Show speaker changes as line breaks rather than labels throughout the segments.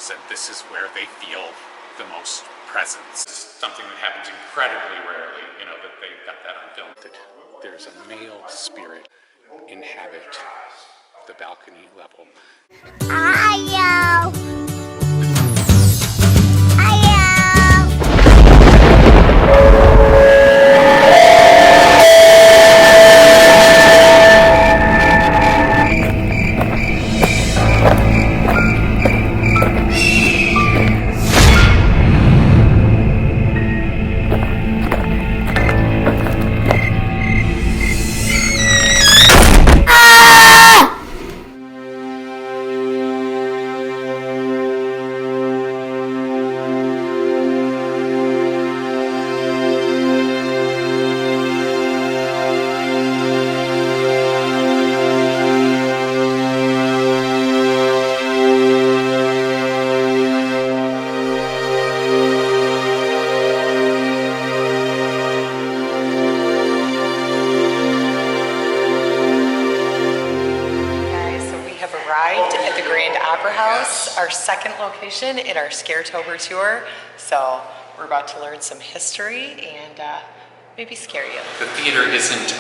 said this is where they feel the most presence. Something that happens incredibly rarely, you know, that they got that on film. That there's a male spirit inhabit the balcony level.
Our second location in our Scaretober tour, so we're about to learn some history and maybe scare you.
The theater isn't,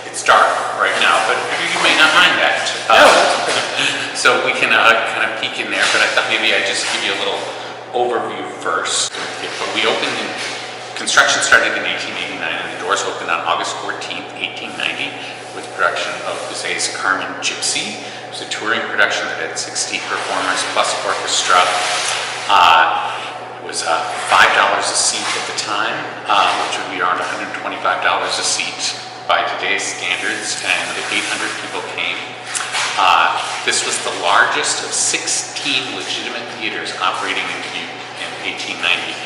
it's dark right now, but you may not mind that. So we can kind of peek in there, but I thought maybe I'd just give you a little overview first. But we opened in, construction started in 1889 and the doors opened on August 14th, 1890 with production of Buset's Carmen Gypsy. It was a touring production that had 60 performers plus orchestra. It was $5 a seat at the time, which would be around $125 a seat by today's standards, and 800 people came. This was the largest of 16 legitimate theaters operating in Dubuque in 1890.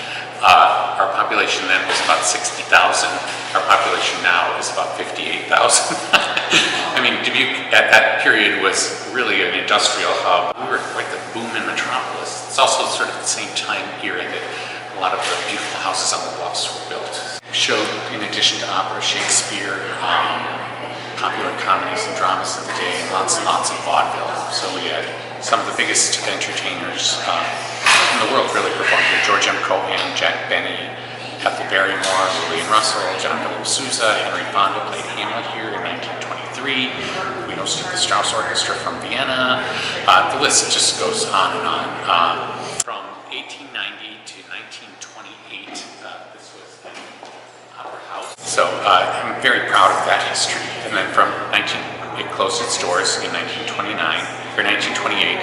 Our population then was about 60,000. Our population now is about 58,000. I mean, Dubuque at that period was really an industrial hub. We were quite the booming metropolis. It's also sort of the same time here that a lot of the beautiful houses on the bluffs were built. We showed, in addition to opera, Shakespeare, popular comedies and dramas of the day, and lots and lots of vaudeville. So we had some of the biggest entertainers in the world really performed here. George M. Cohan, Jack Benny, Ethel Barrymore, Lillian Russell, John Philip Sousa, Henry Fonda played Hamlet here in 1923. We hosted the Strauss Orchestra from Vienna. The list just goes on and on. From 1890 to 1928, this was an opera house. So I'm very proud of that history. And then it closed its doors in 1929, or 1928,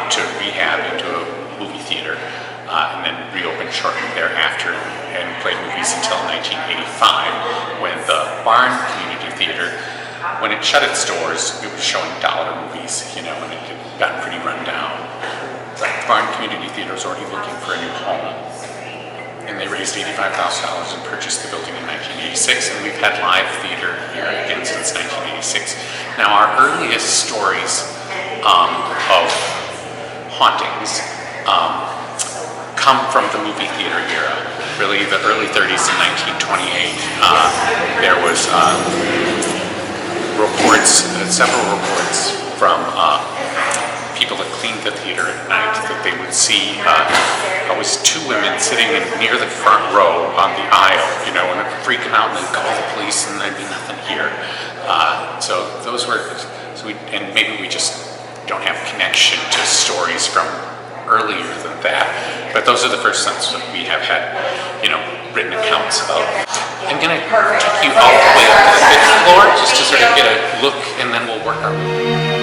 to rehab into a movie theater, and then reopened shortly thereafter and played movies until 1985, when the Barn Community Theater, when it shut its doors, it was showing dollar movies, you know, and it had gotten pretty run down. The Barn Community Theater was already looking for a new home, and they raised $85,000 and purchased the building in 1986, and we've had live theater here again since 1986. Now, our earliest stories of hauntings come from the movie theater era, really the early 30s in 1928. There was several reports from people that cleaned the theater at night that they would see always two women sitting near the front row on the aisle, you know, and it'd freak them out and they'd call the police and there'd be nothing here. So those were, and maybe we just don't have connection to stories from earlier than that, but those are the first ones that we have had, you know, written accounts of. I'm going to take you all the way up to the 5th floor just to sort of get a look, and then we'll work our way.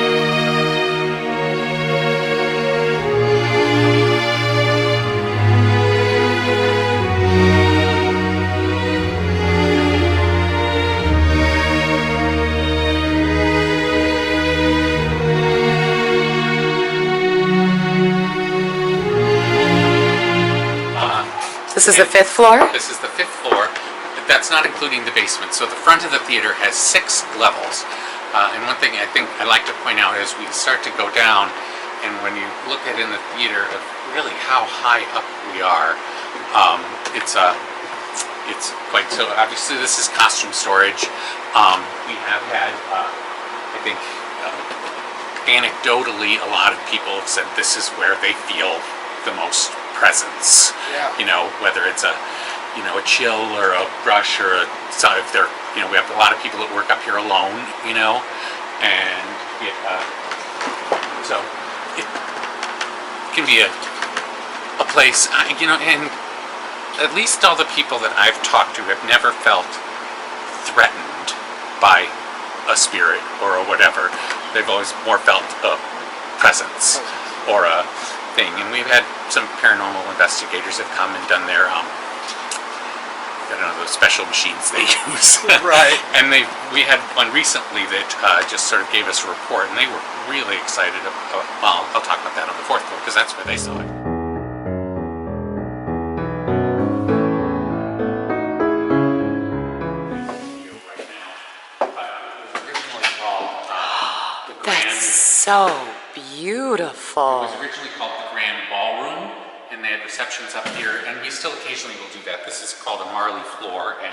This is the 5th floor?
This is the 5th floor. That's not including the basement. So the front of the theater has 6 levels. And one thing I think I like to point out is we start to go down, and when you look at in the theater of really how high up we are, it's quite, so obviously this is costume storage. We have had, I think, anecdotally, a lot of people have said this is where they feel the most presence.
Yeah.
You know, whether it's a chill or a brush or so if they're, we have a lot of people that work up here alone, and so it can be a place, and at least all the people that I've talked to have never felt threatened by a spirit or a whatever. They've always more felt a presence or a thing. And we've had some paranormal investigators have come and done their, those special machines they use.
Right.
And we had one recently that just sort of gave us a report, and they were really excited about, well, I'll talk about that on the fourth floor, because that's where they saw it.
So beautiful.
It was originally called the Grand Ballroom, and they had receptions up here, and we still occasionally will do that. This is called a marley floor, and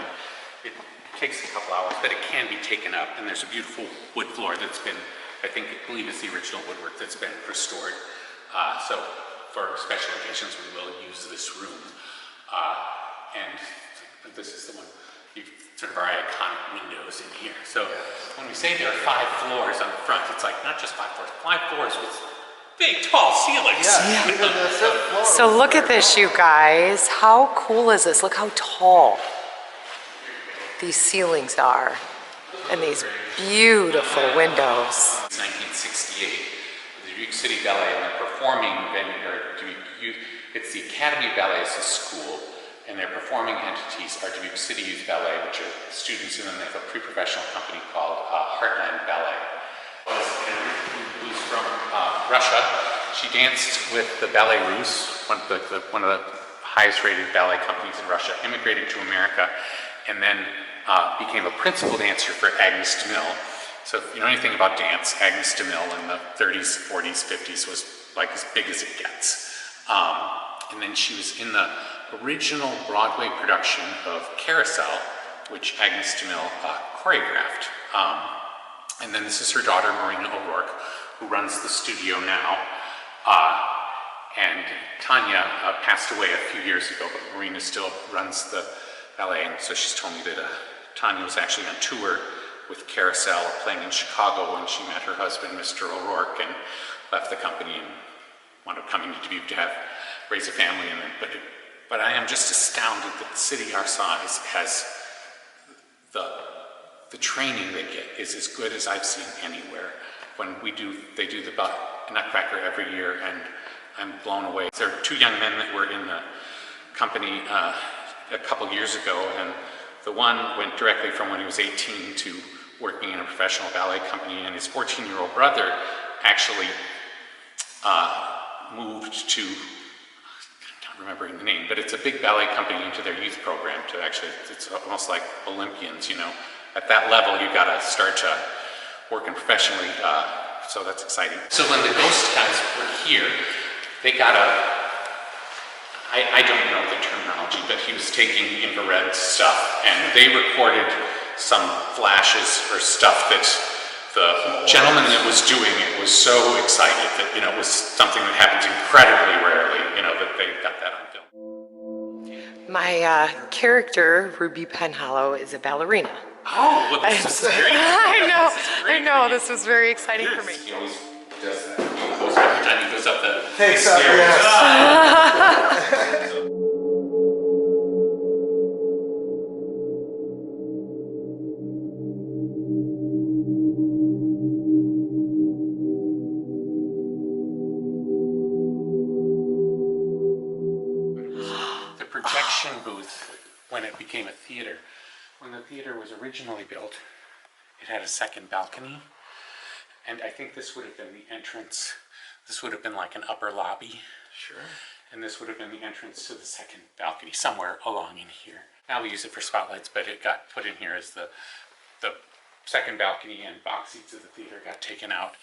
it takes a couple hours, but it can be taken up, and there's a beautiful wood floor that's been, I believe it's the original woodwork that's been restored. So for special occasions, we will use this room. And this is the one, sort of our iconic windows in here. So when we say there are 5 floors on the front, it's like not just 5 floors, 5 floors with big, tall ceilings.
Yeah, even the 5th floor.
So look at this, you guys. How cool is this? Look how tall these ceilings are, and these beautiful windows.
1968, the Dubuque City Ballet and the performing venue, or Dubuque Youth, it's the Academy of Ballet is a school, and their performing entities are Dubuque City Youth Ballet, which are students, and then they have a pre-professional company called Heartland Ballet. Who's from Russia. She danced with the Ballet Russe, one of the highest rated ballet companies in Russia, immigrated to America, and then became a principal dancer for Agnes de Mille. So if you know anything about dance, Agnes de Mille in the 30s, 40s, 50s was like as big as it gets. And then she was in the original Broadway production of Carousel, which Agnes de Mille choreographed. And then this is her daughter, Marina O'Rourke, who runs the studio now. And Tanya passed away a few years ago, but Marina still runs the ballet. And so she's told me that Tanya was actually on tour with Carousel, playing in Chicago when she met her husband, Mr. O'Rourke, and left the company and wound up coming to Dubuque to raise a family. And then, but I am just astounded that the city our size has the training they get is as good as I've seen anywhere. When they do the Nutcracker every year, and I'm blown away. There are 2 young men that were in the company a couple years ago, and the one went directly from when he was 18 to working in a professional ballet company, and his 14-year-old brother actually moved to, I'm not remembering the name, but it's a big ballet company into their youth program to actually, it's almost like Olympians, At that level, you've got to start to working professionally, so that's exciting. So when the Ghost guys were here, they got I don't know the terminology, but he was taking infrared stuff, and they recorded some flashes or stuff that the gentleman that was doing it was so excited that, it was something that happens incredibly rarely, that they got that on film.
My character, Ruby Penhollow, is a ballerina.
Oh, well, this is very exciting.
I know, this was very exciting for me.
He always does that. Every time he goes up the
Takes up,
stairs.
yes.
The projection booth, when it became a theater, when the theater was originally built, it had a second balcony, and I think this would have been the entrance. This would have been like an upper lobby.
Sure.
And this would have been the entrance to the second balcony, somewhere along in here. Now we use it for spotlights, but it got put in here as the second balcony, and box seats of the theater got taken out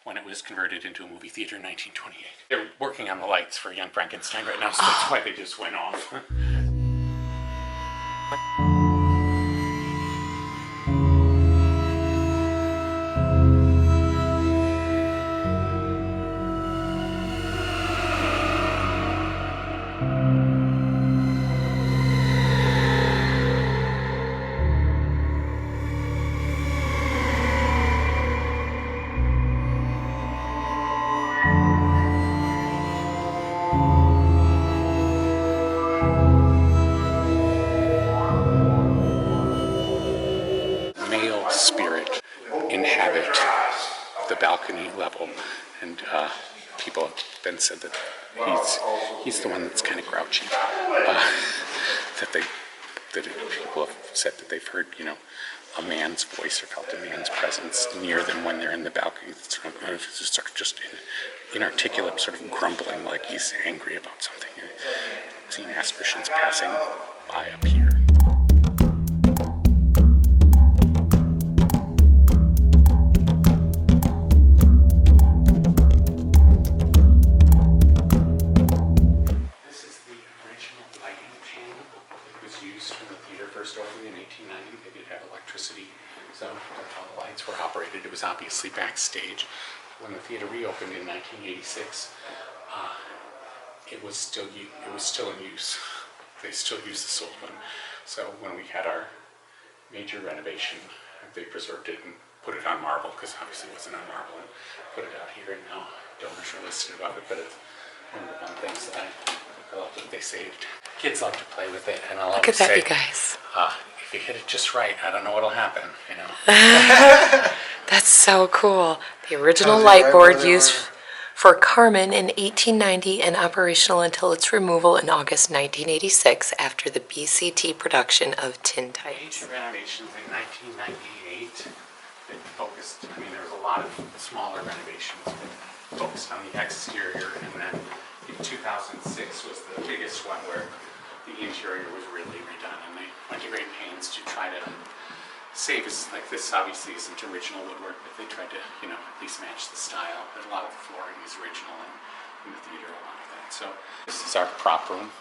when it was converted into a movie theater in 1928. They're working on the lights for Young Frankenstein right now, so that's why they just went off. people have then said that he's the one that's kind of grouchy. That people have said that they've heard, you know, a man's voice or felt a man's presence near them when they're in the balcony. It's sort of just inarticulate, sort of grumbling like he's angry about something. I've seen aspirations passing by up here. This is the original lighting panel that was used when the theater first opened in 1890. They did have electricity, so that's how the lights were operated. It was obviously backstage. When the theater reopened in 1986, it was still in use. They still use this old one. So when we had our major renovation, they preserved it and put it on marble, because obviously it wasn't on marble, and put it out here, and now donors are listed about it, but it's one of the fun things that I love that they saved. Kids love to play with it, and I love to say,
Look at that, you guys.
if you hit it just right, I don't know what'll happen, you know.
That's so cool. The original
Tells you
light
right
board
where they
used
were.
for Carmen in 1890 and operational until its removal in August 1986 after the BCT production of Tin Types.
Major renovations in 1998 that focused, I mean, there was a lot of smaller renovations that focused on the exterior, and then in 2006 was the biggest one where the interior was really redone, and they went to great pains to try to save us. Like, this obviously isn't original woodwork, but they tried to, you know, at least match the style. But a lot of the flooring is original, and in the theater a lot of that. So this is our prop room.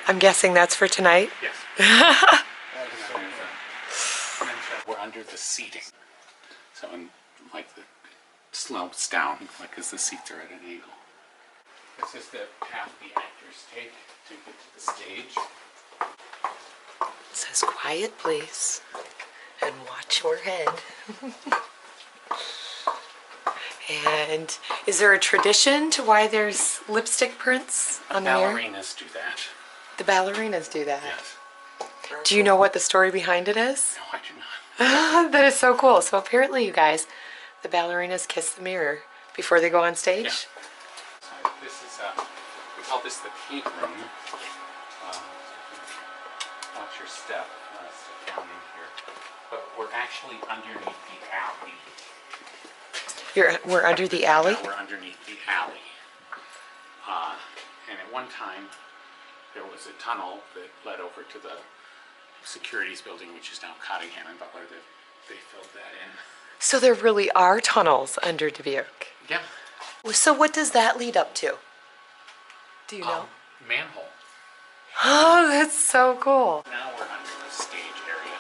I'm guessing that's for tonight?
Yes. We're under the seating. So, like, the slopes down, like, as the seats are at an angle. This is the path the actors take to get to the stage.
It says quiet, please, and watch your head. And is there a tradition to why there's lipstick prints on the mirror?
Ballerinas do that.
The ballerinas do that.
Yes.
Do you know what the story behind it is?
No, I do not.
That is so cool. So apparently, you guys, the ballerinas kiss the mirror before they go on stage.
Yeah. So this is, we call this the paint room. Watch your step down in here. But we're actually underneath the alley.
We're under the alley?
Yeah, we're underneath the alley. And at one time, there was a tunnel that led over to the securities building, which is now Cottingham and Butler. They filled that in.
So there really are tunnels under Dubuque.
Yeah.
So what does that lead up to? Do you know?
Manhole.
Oh, that's so cool.
Now we're under the stage area.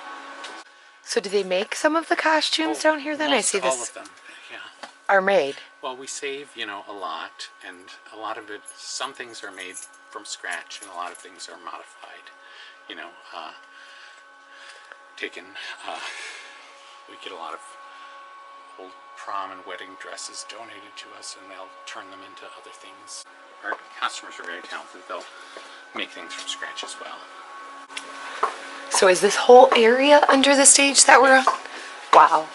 So do they make some of the costumes down here then? I see
All
this
of them, yeah.
are made.
Well, we save, you know, a lot, and a lot of it, some things are made from scratch, and a lot of things are modified. You know, we get a lot of old prom and wedding dresses donated to us, and they'll turn them into other things. Our customers are very talented. They'll make things from scratch as well.
So is this whole area under the stage that we're on? Wow.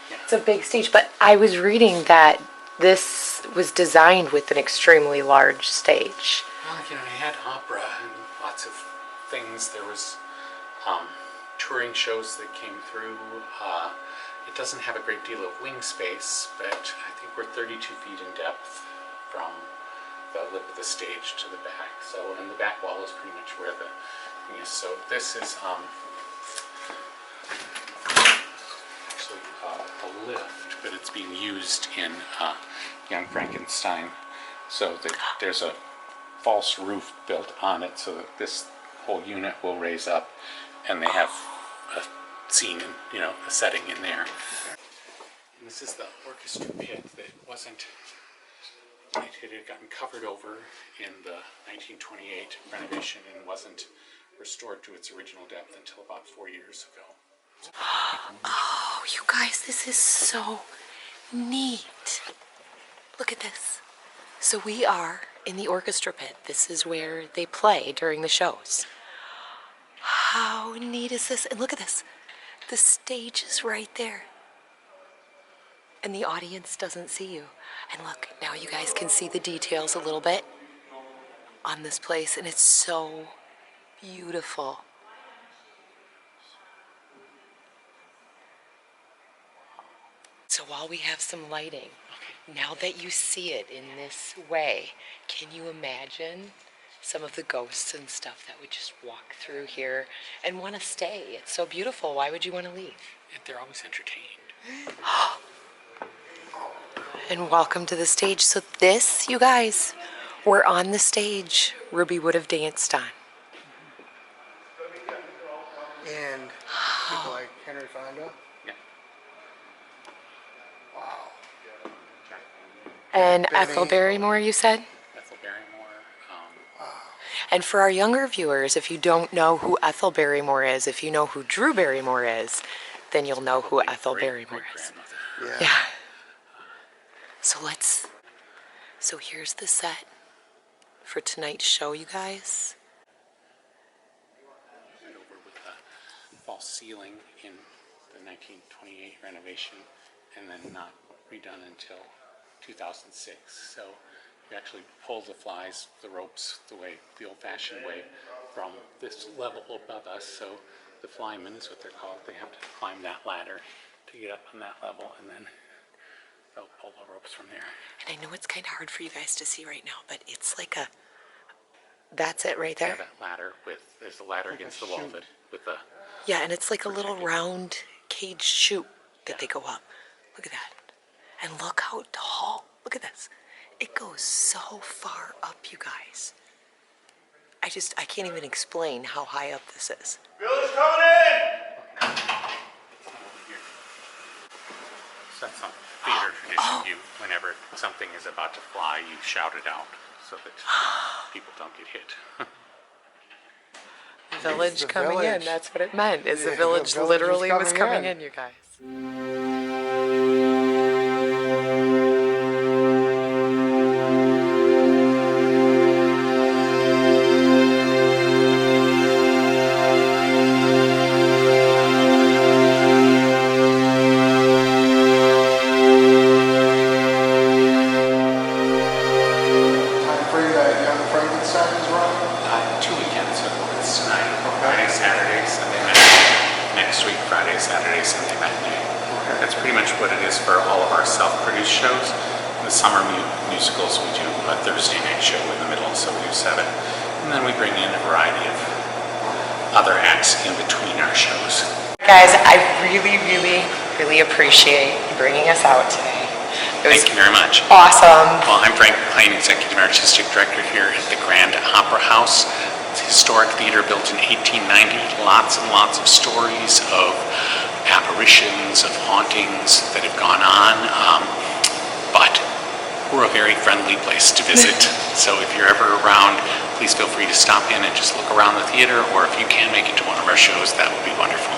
Yeah.
It's a big stage, but I was reading that this was designed with an extremely large stage.
Well, you know, they had opera and lots of things. There was touring shows that came through. It doesn't have a great deal of wing space, but I think we're 32 feet in depth from the lip of the stage to the back. So, and the back wall is pretty much where the thing is. So this is actually a lift, but it's being used in Young Frankenstein. So there's a false roof built on it, so that this whole unit will raise up, and they have a scene, and you know, a setting in there. And this is the orchestra pit that wasn't It had gotten covered over in the 1928 renovation and wasn't restored to its original depth until about 4 years ago.
Oh, you guys, this is so neat. Look at this. So we are in the orchestra pit. This is where they play during the shows. How neat is this? And look at this. The stage is right there. And the audience doesn't see you. And look, now you guys can see the details a little bit on this place. And it's so beautiful. So while we have some lighting, now that you see it in this way, can you imagine some of the ghosts and stuff that would just walk through here and want to stay? It's so beautiful. Why would you want to leave?
They're always entertained.
And welcome to the stage. So this, you guys, we're on the stage Ruby would have danced on.
And people like Henry Fonda.
Yeah.
Wow.
And
Benny.
Ethel Barrymore, you said?
Ethel Barrymore.
And for our younger viewers, if you don't know who Ethel Barrymore is, if you know who Drew Barrymore is, then you'll know who Ethel Barrymore is.
Great-grandmother.
Yeah.
Yeah. So here's the set for tonight's show, you guys.
Right over with the false ceiling in the 1928 renovation, and then not redone until 2006. So you actually pull the flies, the ropes, the old-fashioned way from this level above us. So the flymen is what they're called. They have to climb that ladder to get up on that level, and then they'll pull the ropes from there.
And I know it's kind of hard for you guys to see right now, but it's like that's it right
Yeah,
there?
that ladder there's a ladder against the wall of it with the,
Yeah, and it's like a little round cage chute that they go up. Look at that. And look how tall. Look at this. It goes so far up, you guys. I can't even explain how high up this is.
Billy's coming in!
so that's some theater tradition. Whenever something is about to fly, you shout it out so that people don't get hit.
Village
the
coming in,
village.
that's what it meant, is the
Yeah,
village
the village
literally was
was
coming
coming
in, you guys.
Time frame that Young Frankenstein is running.
2 weekends, so it's tonight, Friday, Saturday, Sunday matinee. Next week, Friday, Saturday, Sunday matinee. That's pretty much what it is for all of our self-produced shows. In the summer musicals, we do a Thursday night show in the middle, so we do 7. And then we bring in a variety of other acts in between our shows.
Guys, I really, really, really appreciate you bringing us out today. It was
Thank you very much.
awesome.
Well, I'm Frank Pine, Executive Artistic Director here at the Grand Opera House. It's a historic theater built in 1890. Lots and lots of stories of apparitions, of hauntings that have gone on. But we're a very friendly place to visit. So if you're ever around, please feel free to stop in and just look around the theater, or if you can make it to one of our shows, that would be wonderful.